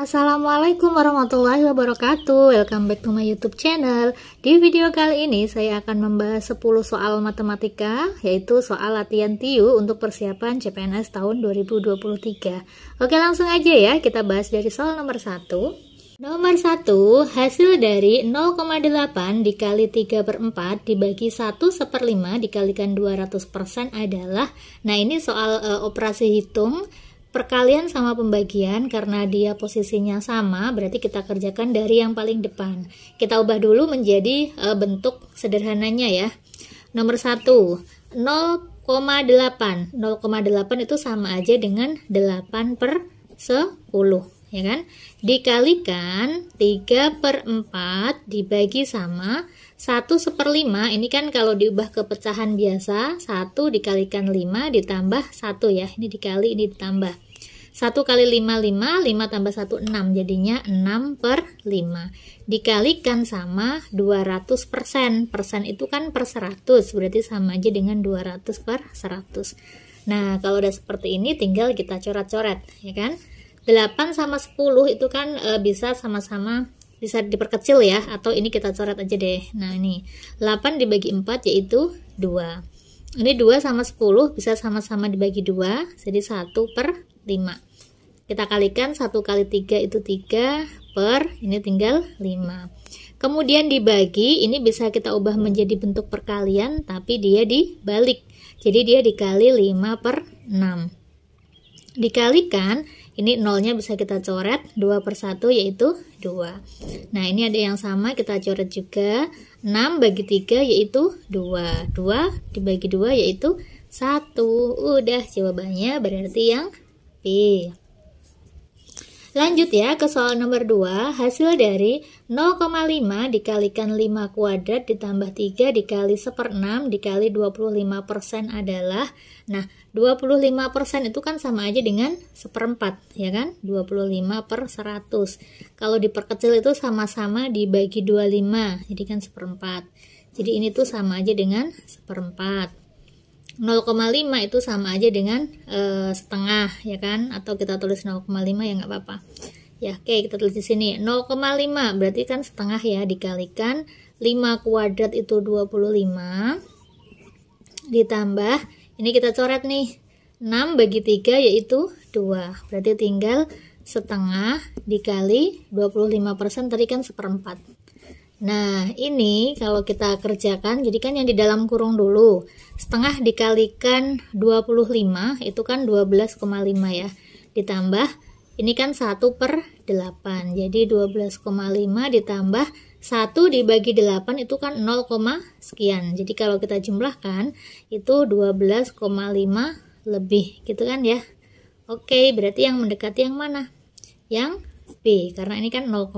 Assalamualaikum warahmatullahi wabarakatuh. Welcome back to my YouTube channel. Di video kali ini saya akan membahas 10 soal matematika, yaitu soal latihan TIU untuk persiapan CPNS tahun 2023. Oke, langsung aja ya, kita bahas dari soal nomor 1. Nomor 1, hasil dari 0,8 dikali 3/4 dibagi 1/5 dikalikan 200% adalah, nah ini soal operasi hitung perkalian sama pembagian. Karena dia posisinya sama, berarti kita kerjakan dari yang paling depan. Kita ubah dulu menjadi bentuk sederhananya ya. Nomor 1, 0,8. 0,8 itu sama aja dengan 8/10, ya kan? Dikalikan 3/4 dibagi sama 1/5. Ini kan kalau diubah ke pecahan biasa, 1 dikalikan 5 ditambah 1 ya. Ini dikali, ini ditambah. 1 kali 5, 5, 5 tambah 1, 6, jadinya 6/5. Dikalikan sama 200%. Persen itu kan per 100, berarti sama aja dengan 200/100. Nah, kalau udah seperti ini tinggal kita coret-coret, ya kan? 8 sama 10 itu kan bisa sama-sama bisa diperkecil ya, atau ini kita coret aja deh. Nah, ini 8 dibagi 4 yaitu 2. Ini 2 sama 10 bisa sama-sama dibagi 2, jadi 1/5. Kita kalikan 1 kali 3 itu 3 per, ini tinggal 5. Kemudian dibagi, ini bisa kita ubah menjadi bentuk perkalian, tapi dia dibalik. Jadi dia dikali 5/6. Dikalikan, ini nolnya bisa kita coret, 2/1 yaitu 2. Nah, ini ada yang sama, kita coret juga. 6 bagi 3 yaitu 2. 2 dibagi 2 yaitu 1. Udah, jawabannya berarti yang B. Lanjut ya ke soal nomor 2. Hasil dari 0,5 dikalikan 5 kuadrat ditambah 3 dikali 1/6 dikali 25% adalah, nah 25% itu kan sama aja dengan 1/4, ya kan? 25/100. Kalau diperkecil itu sama-sama dibagi 25, jadi kan 1/4. Jadi ini tuh sama aja dengan 1/4. 0,5 itu sama aja dengan setengah, ya kan? Atau kita tulis 0,5 ya nggak apa-apa. Ya, oke, kita tulis di sini 0,5 berarti kan setengah ya, dikalikan 5 kuadrat itu 25 ditambah, ini kita coret nih, 6 bagi 3 yaitu 2. Berarti tinggal setengah dikali 25%, tadi kan 1/4. Nah, ini kalau kita kerjakan, jadi kan yang di dalam kurung dulu. Setengah dikalikan 25, itu kan 12,5 ya. Ditambah, ini kan 1/8. Jadi 12,5 ditambah 1 dibagi 8 itu kan 0, sekian. Jadi kalau kita jumlahkan, itu 12,5 lebih, gitu kan ya. Oke, berarti yang mendekati yang mana? Yang B, karena ini kan 0,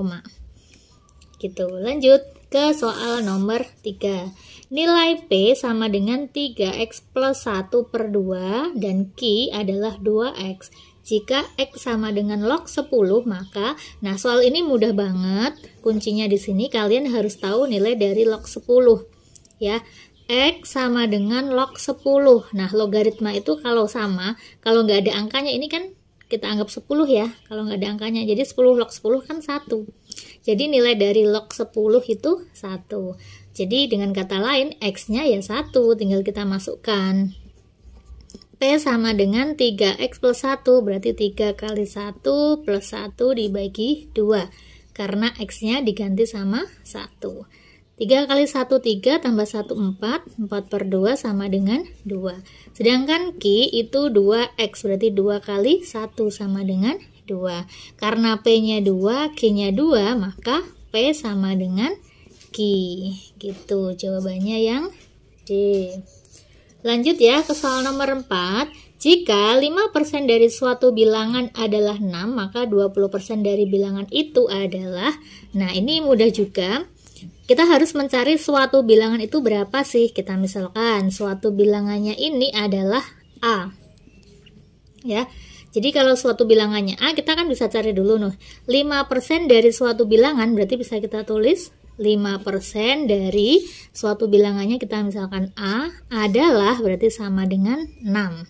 gitu. Lanjut ke soal nomor 3. Nilai P sama dengan 3x plus 1/2 dan Q adalah 2x. Jika X sama dengan log 10, maka, nah soal ini mudah banget. Kuncinya di sini kalian harus tahu nilai dari log 10. Ya, X sama dengan log 10. Nah, logaritma itu kalau sama, kalau nggak ada angkanya, ini kan kita anggap 10 ya, kalau nggak ada angkanya. Jadi 10 log 10 kan 1. Jadi nilai dari log 10 itu 1. Jadi dengan kata lain, X-nya ya 1, tinggal kita masukkan. P sama dengan 3x plus 1, berarti 3 kali 1 plus 1 dibagi 2. Karena X-nya diganti sama 1. 3 kali 1, 3, tambah 1, 4. 4/2 sama dengan 2. Sedangkan Q itu 2x, berarti 2 kali 1 sama dengan 2. Karena P-nya 2, Q-nya 2, maka P sama dengan Q. Gitu, jawabannya yang D. Lanjut ya ke soal nomor 4. Jika 5% dari suatu bilangan adalah 6, maka 20% dari bilangan itu adalah, nah ini mudah juga. Kita harus mencari suatu bilangan itu berapa sih? Kita misalkan suatu bilangannya ini adalah A. Ya. Jadi kalau suatu bilangannya A, kita kan bisa cari dulu nih. 5% dari suatu bilangan berarti bisa kita tulis 5% dari suatu bilangannya kita misalkan A adalah berarti sama dengan 6.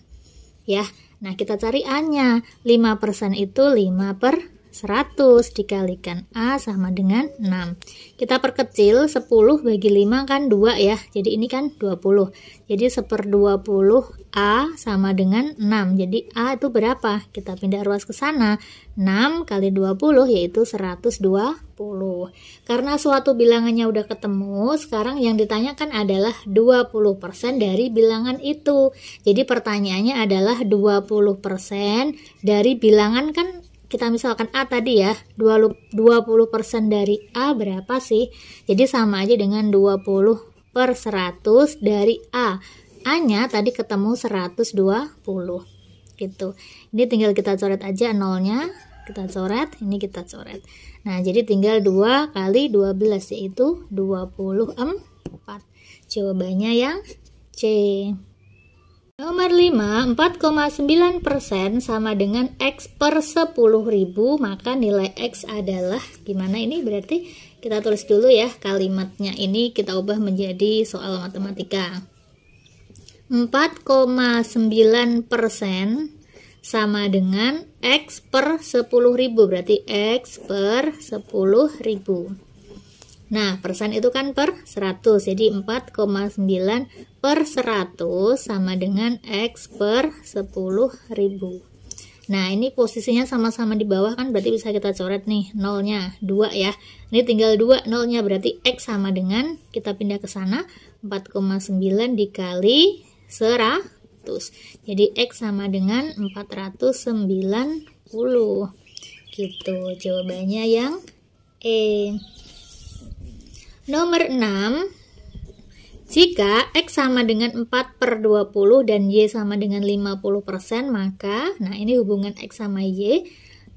Ya. Nah, kita cari A-nya. 5% itu 5/100 dikalikan A sama dengan 6. Kita perkecil, 10 bagi 5 kan 2 ya. Jadi ini kan 20. Jadi 1/20 A sama dengan 6. Jadi A itu berapa? Kita pindah ruas ke sana. 6 kali 20 yaitu 120. Karena suatu bilangannya udah ketemu, sekarang yang ditanyakan adalah 20% dari bilangan itu. Jadi pertanyaannya adalah 20% dari bilangan kan kita misalkan A tadi ya, 20% dari A berapa sih? Jadi sama aja dengan 20/100 dari A. A-nya tadi ketemu 120 gitu. Ini tinggal kita coret aja nolnya, kita coret, ini kita coret. Nah, jadi tinggal 2 kali 12 yaitu 24. Jawabannya yang C. Nomor 5, 4,9% sama dengan X/10.000, maka nilai X adalah, gimana ini berarti kita tulis dulu ya kalimatnya, ini kita ubah menjadi soal matematika. 4,9% sama dengan X/10.000, berarti X/10.000. Nah, persen itu kan per 100, jadi 4,9/100 sama dengan X/10.000. Nah, ini posisinya sama-sama di bawah kan, berarti bisa kita coret nih, nolnya 2 ya. Ini tinggal 2 nolnya, berarti X sama dengan, kita pindah ke sana, 4,9 dikali 100. Jadi X sama dengan 490. Gitu, jawabannya yang E. Nomor 6, jika X sama dengan 4/20 dan Y sama dengan 50%, maka, nah ini hubungan X sama Y,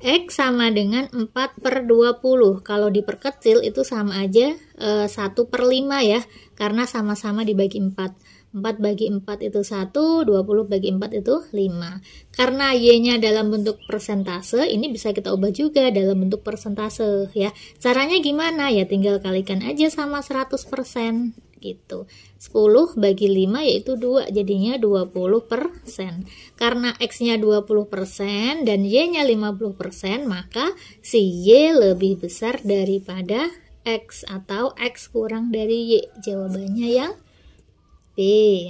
X sama dengan 4/20. Kalau diperkecil itu sama aja 1/5 ya, karena sama-sama dibagi 4. 4 bagi 4 itu 1, 20 bagi 4 itu 5. Karena Y-nya dalam bentuk persentase, ini bisa kita ubah juga dalam bentuk persentase ya. Caranya gimana? Ya tinggal kalikan aja sama 100% gitu. 10 bagi 5 yaitu 2, jadinya 20%. Karena X-nya 20% dan Y-nya 50%, maka si Y lebih besar daripada X atau X kurang dari Y. Jawabannya yang B.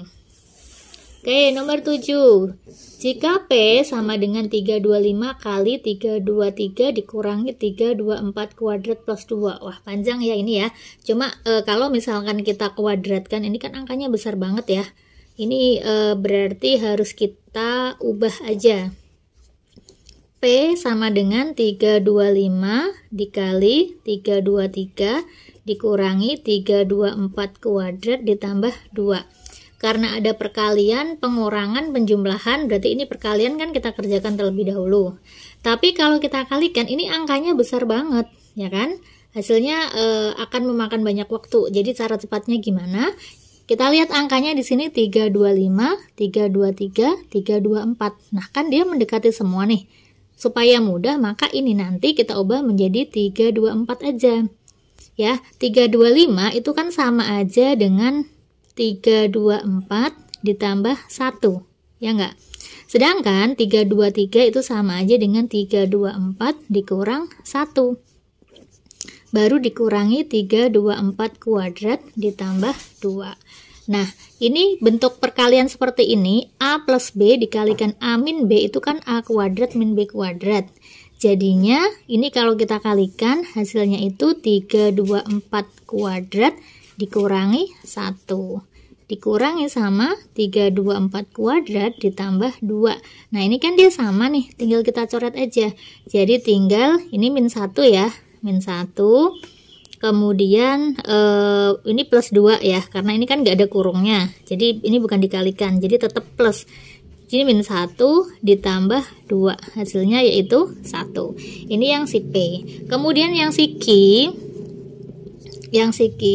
Oke, nomor 7. Jika P sama dengan 325 kali 323 dikurangi 324 kuadrat plus 2. Wah, panjang ya ini ya. Cuma kalau misalkan kita kuadratkan, ini kan angkanya besar banget ya. Ini berarti harus kita ubah aja. P sama dengan 325 dikali 323 dikurangi 324 kuadrat ditambah 2. Karena ada perkalian, pengurangan, penjumlahan, berarti ini perkalian kan kita kerjakan terlebih dahulu. Tapi kalau kita kalikan, ini angkanya besar banget, ya kan? Hasilnya akan memakan banyak waktu. Jadi cara cepatnya gimana? Kita lihat angkanya di sini 325, 323, 324. Nah, kan dia mendekati semua nih. Supaya mudah, maka ini nanti kita ubah menjadi 324 aja. Ya, 325 itu kan sama aja dengan 324 ditambah 1, ya enggak? Sedangkan 323 itu sama aja dengan 324 dikurang 1. Baru dikurangi 324 kuadrat ditambah 2. Nah, ini bentuk perkalian seperti ini, A plus B dikalikan A min B itu kan A kuadrat min B kuadrat. Jadinya, ini kalau kita kalikan, hasilnya itu 324 kuadrat dikurangi 1. Dikurangi sama 324 kuadrat ditambah 2. Nah, ini kan dia sama nih, tinggal kita coret aja. Jadi tinggal, ini min 1 ya, min 1. Kemudian ini plus 2 ya, karena ini kan nggak ada kurungnya. Jadi ini bukan dikalikan, jadi tetap plus. Jadi min 1 ditambah 2, hasilnya yaitu 1. Ini yang si P. Kemudian yang si Q, Q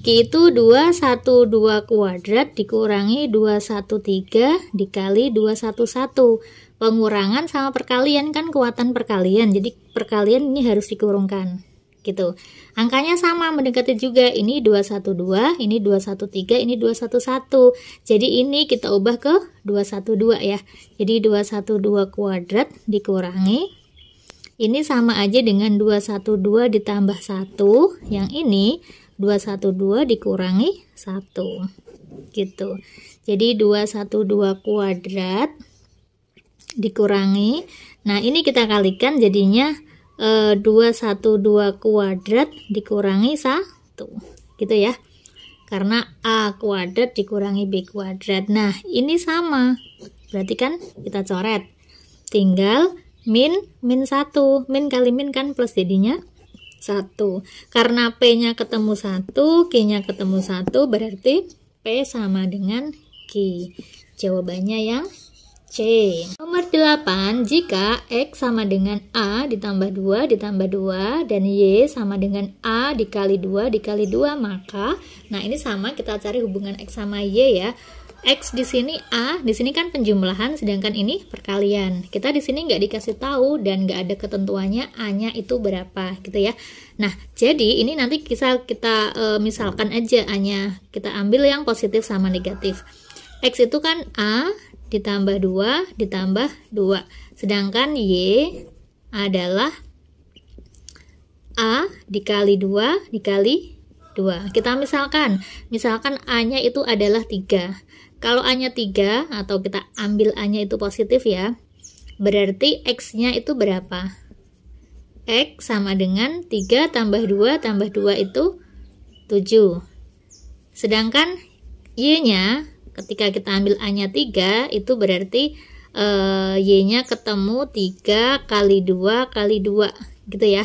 itu 212 kuadrat dikurangi 213 dikali 211. Pengurangan sama perkalian kan kekuatan perkalian, jadi perkalian ini harus dikurungkan. gitu. Angkanya sama, mendekati juga. Ini 212, ini 213, ini 211. Jadi ini kita ubah ke 212 ya. Jadi 212 kuadrat dikurangi. Ini sama aja dengan 212 ditambah 1. Yang ini 212 dikurangi 1. Gitu. Jadi 212 kuadrat dikurangi. Nah, ini kita kalikan jadinya 212 kuadrat dikurangi 1 gitu ya, karena A kuadrat dikurangi B kuadrat. Nah, ini sama, berarti kan kita coret, tinggal min 1, min kali min kan plus, jadinya 1. Karena P nya ketemu 1, Q nya ketemu 1, berarti P sama dengan Q. Jawabannya yang C. Nomor 8, jika X sama dengan A ditambah 2 ditambah 2 dan Y sama dengan A dikali 2 dikali 2, maka, nah ini sama, kita cari hubungan X sama Y ya. X di sini A, di sini kan penjumlahan, sedangkan ini perkalian. Kita di sini nggak dikasih tahu dan nggak ada ketentuannya A-nya itu berapa gitu ya. Nah, jadi ini nanti kita misalkan aja A-nya, kita ambil yang positif sama negatif. X itu kan A ditambah 2 ditambah 2, sedangkan Y adalah A dikali 2 dikali 2. Kita misalkan A-nya itu adalah 3. Kalau A-nya 3 atau kita ambil A-nya itu positif ya, berarti X-nya itu berapa? X sama dengan 3 tambah 2 tambah 2 itu 7. Sedangkan Y-nya ketika kita ambil A-nya 3, itu berarti Y-nya ketemu 3 kali 2 kali 2 gitu ya,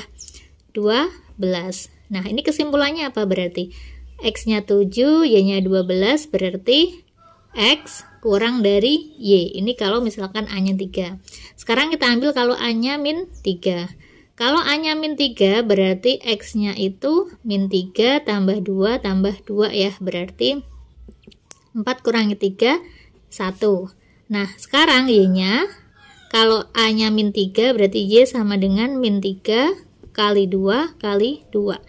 12. Nah, ini kesimpulannya apa berarti? X-nya 7, Y-nya 12, berarti X kurang dari Y. Ini kalau misalkan A-nya 3. Sekarang kita ambil kalau A-nya min 3. Kalau A-nya min 3, berarti X-nya itu min 3 tambah 2 tambah 2 ya, berarti 4 kurangi 3, 1. Nah, sekarang Y-nya, kalau A-nya min 3, berarti Y sama dengan min 3 kali 2 kali 2.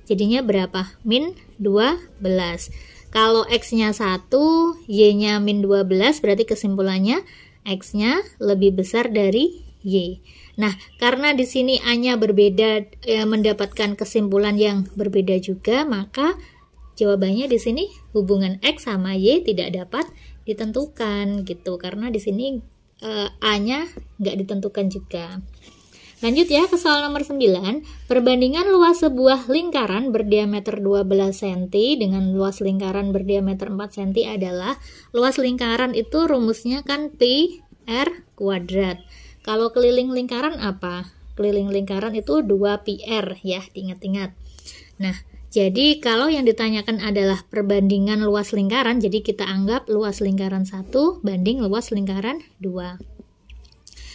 Jadinya berapa? Min 12. Kalau X-nya 1, Y-nya min 12, berarti kesimpulannya X-nya lebih besar dari Y. Nah, karena di sini A-nya berbeda, mendapatkan kesimpulan yang berbeda juga, maka jawabannya di sini hubungan X sama Y tidak dapat ditentukan gitu, karena di sini A-nya nggak ditentukan juga. Lanjut ya ke soal nomor 9. Perbandingan luas sebuah lingkaran berdiameter 12 cm dengan luas lingkaran berdiameter 4 cm adalah, luas lingkaran itu rumusnya kan pi r kuadrat. Kalau keliling lingkaran apa? Keliling lingkaran itu 2 pi r ya, diingat-ingat. Nah, jadi kalau yang ditanyakan adalah perbandingan luas lingkaran, jadi kita anggap luas lingkaran 1 banding luas lingkaran 2.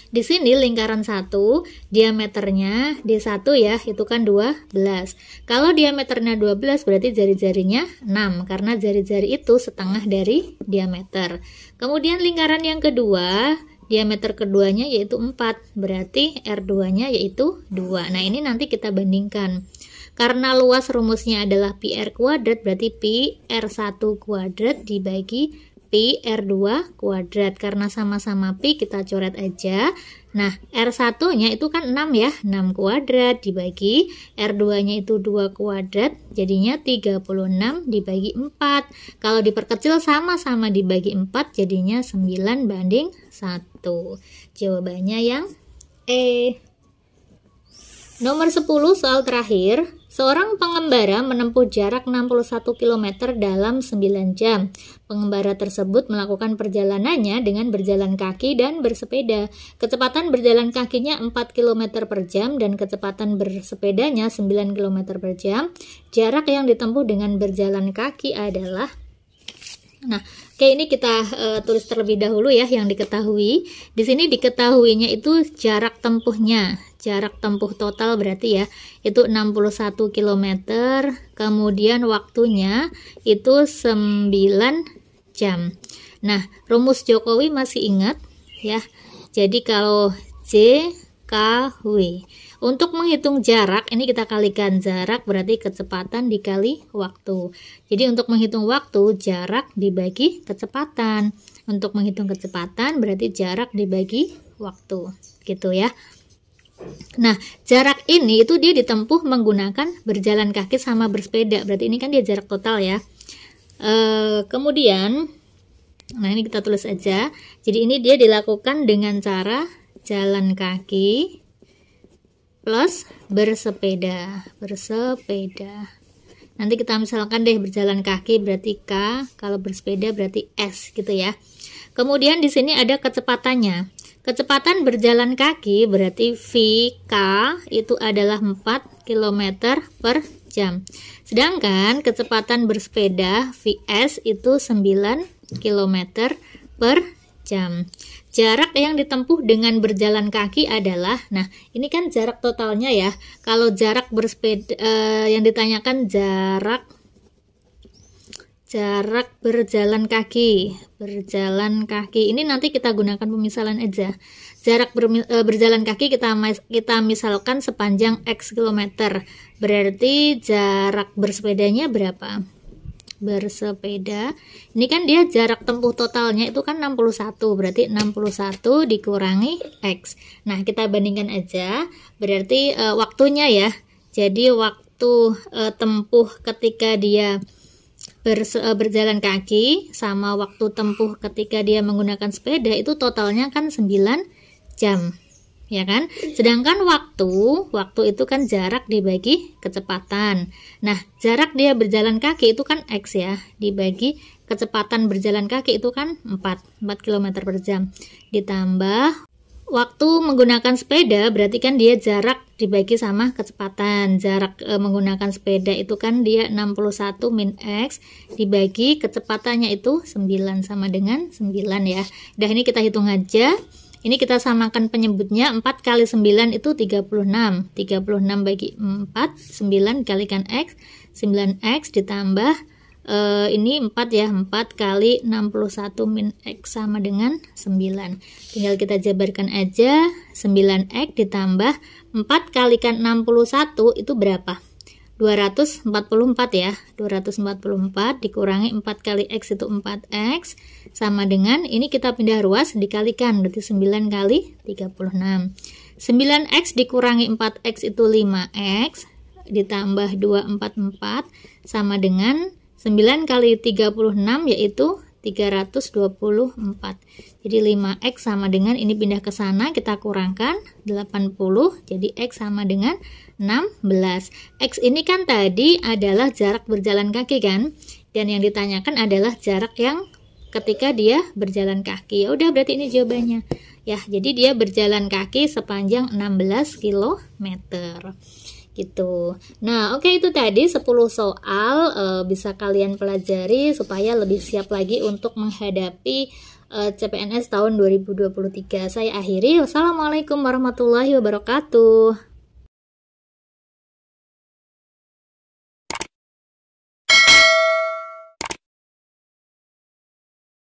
Di sini lingkaran 1 diameternya D1 ya, itu kan 12. Kalau diameternya 12 berarti jari-jarinya 6, karena jari-jari itu setengah dari diameter. Kemudian lingkaran yang kedua, diameter keduanya yaitu 4, berarti R2-nya yaitu 2. Nah, ini nanti kita bandingkan. Karena luas rumusnya adalah pi r kuadrat, berarti pi r1 kuadrat dibagi pi r2 kuadrat. Karena sama-sama pi, kita coret aja. Nah, r1-nya itu kan 6 ya, 6 kuadrat dibagi r2-nya itu 2 kuadrat, jadinya 36 dibagi 4. Kalau diperkecil sama-sama dibagi 4, jadinya 9 banding 1. Jawabannya yang E. Nomor 10, soal terakhir. Seorang pengembara menempuh jarak 61 km dalam 9 jam. Pengembara tersebut melakukan perjalanannya dengan berjalan kaki dan bersepeda. Kecepatan berjalan kakinya 4 km per jam dan kecepatan bersepedanya 9 km per jam. Jarak yang ditempuh dengan berjalan kaki adalah... Nah, kayak ini kita tulis terlebih dahulu ya yang diketahui. Di sini diketahuinya itu jarak tempuhnya. Jarak tempuh total berarti ya, itu 61 km. Kemudian waktunya itu 9 jam. Nah, rumus Jokowi masih ingat ya. Jadi kalau J, K, W. Untuk menghitung jarak, ini kita kalikan jarak berarti kecepatan dikali waktu. Jadi untuk menghitung waktu, jarak dibagi kecepatan. Untuk menghitung kecepatan berarti jarak dibagi waktu, gitu ya. Nah, jarak ini itu dia ditempuh menggunakan berjalan kaki sama bersepeda. Berarti ini kan dia jarak total ya. Kemudian, nah ini kita tulis aja. Jadi ini dia dilakukan dengan cara jalan kaki plus bersepeda. Nanti kita misalkan deh berjalan kaki berarti K, kalau bersepeda berarti S gitu ya. Kemudian di sini ada kecepatannya. Kecepatan berjalan kaki berarti VK itu adalah 4 km per jam. Sedangkan kecepatan bersepeda VS itu 9 km per jam. Jarak yang ditempuh dengan berjalan kaki adalah, nah ini kan jarak totalnya ya. Kalau jarak bersepeda yang ditanyakan jarak berjalan kaki. Ini nanti kita gunakan pemisalan aja. Jarak berjalan kaki kita misalkan sepanjang X kilometer. Berarti jarak bersepedanya berapa? Bersepeda ini kan dia jarak tempuh totalnya itu kan 61, berarti 61 dikurangi X. Nah kita bandingkan aja, berarti waktunya ya. Jadi waktu tempuh ketika dia berjalan kaki sama waktu tempuh ketika dia menggunakan sepeda itu totalnya kan 9 jam ya kan. Sedangkan waktu itu kan jarak dibagi kecepatan. Nah, jarak dia berjalan kaki itu kan X ya, dibagi kecepatan berjalan kaki itu kan 4 km per jam. Ditambah waktu menggunakan sepeda berarti kan dia jarak dibagi sama kecepatan. Jarak menggunakan sepeda itu kan dia 61 min X dibagi kecepatannya itu 9 sama dengan 9 ya. Udah ini kita hitung aja. Ini kita samakan penyebutnya, 4 kali 9 itu 36. 36 bagi 4, 9 dikalikan X, 9X ditambah, ini 4 ya, 4 kali 61 min X sama dengan 9. Tinggal kita jabarkan aja, 9X ditambah 4 kalikan 61 itu berapa? 244 ya, 244 dikurangi 4 kali X itu 4X sama dengan, ini kita pindah ruas dikalikan, berarti 9 kali 36. 9X dikurangi 4X itu 5X ditambah 244 sama dengan 9 kali 36 yaitu 324. Jadi 5X sama dengan, ini pindah ke sana kita kurangkan 80, jadi X sama dengan 16. X ini kan tadi adalah jarak berjalan kaki kan, dan yang ditanyakan adalah jarak yang ketika dia berjalan kaki. Ya udah, berarti ini jawabannya ya. Jadi dia berjalan kaki sepanjang 16 km gitu. Nah, oke, itu tadi 10 soal bisa kalian pelajari supaya lebih siap lagi untuk menghadapi CPNS tahun 2023. Saya akhiri. Wassalamualaikum warahmatullahi wabarakatuh.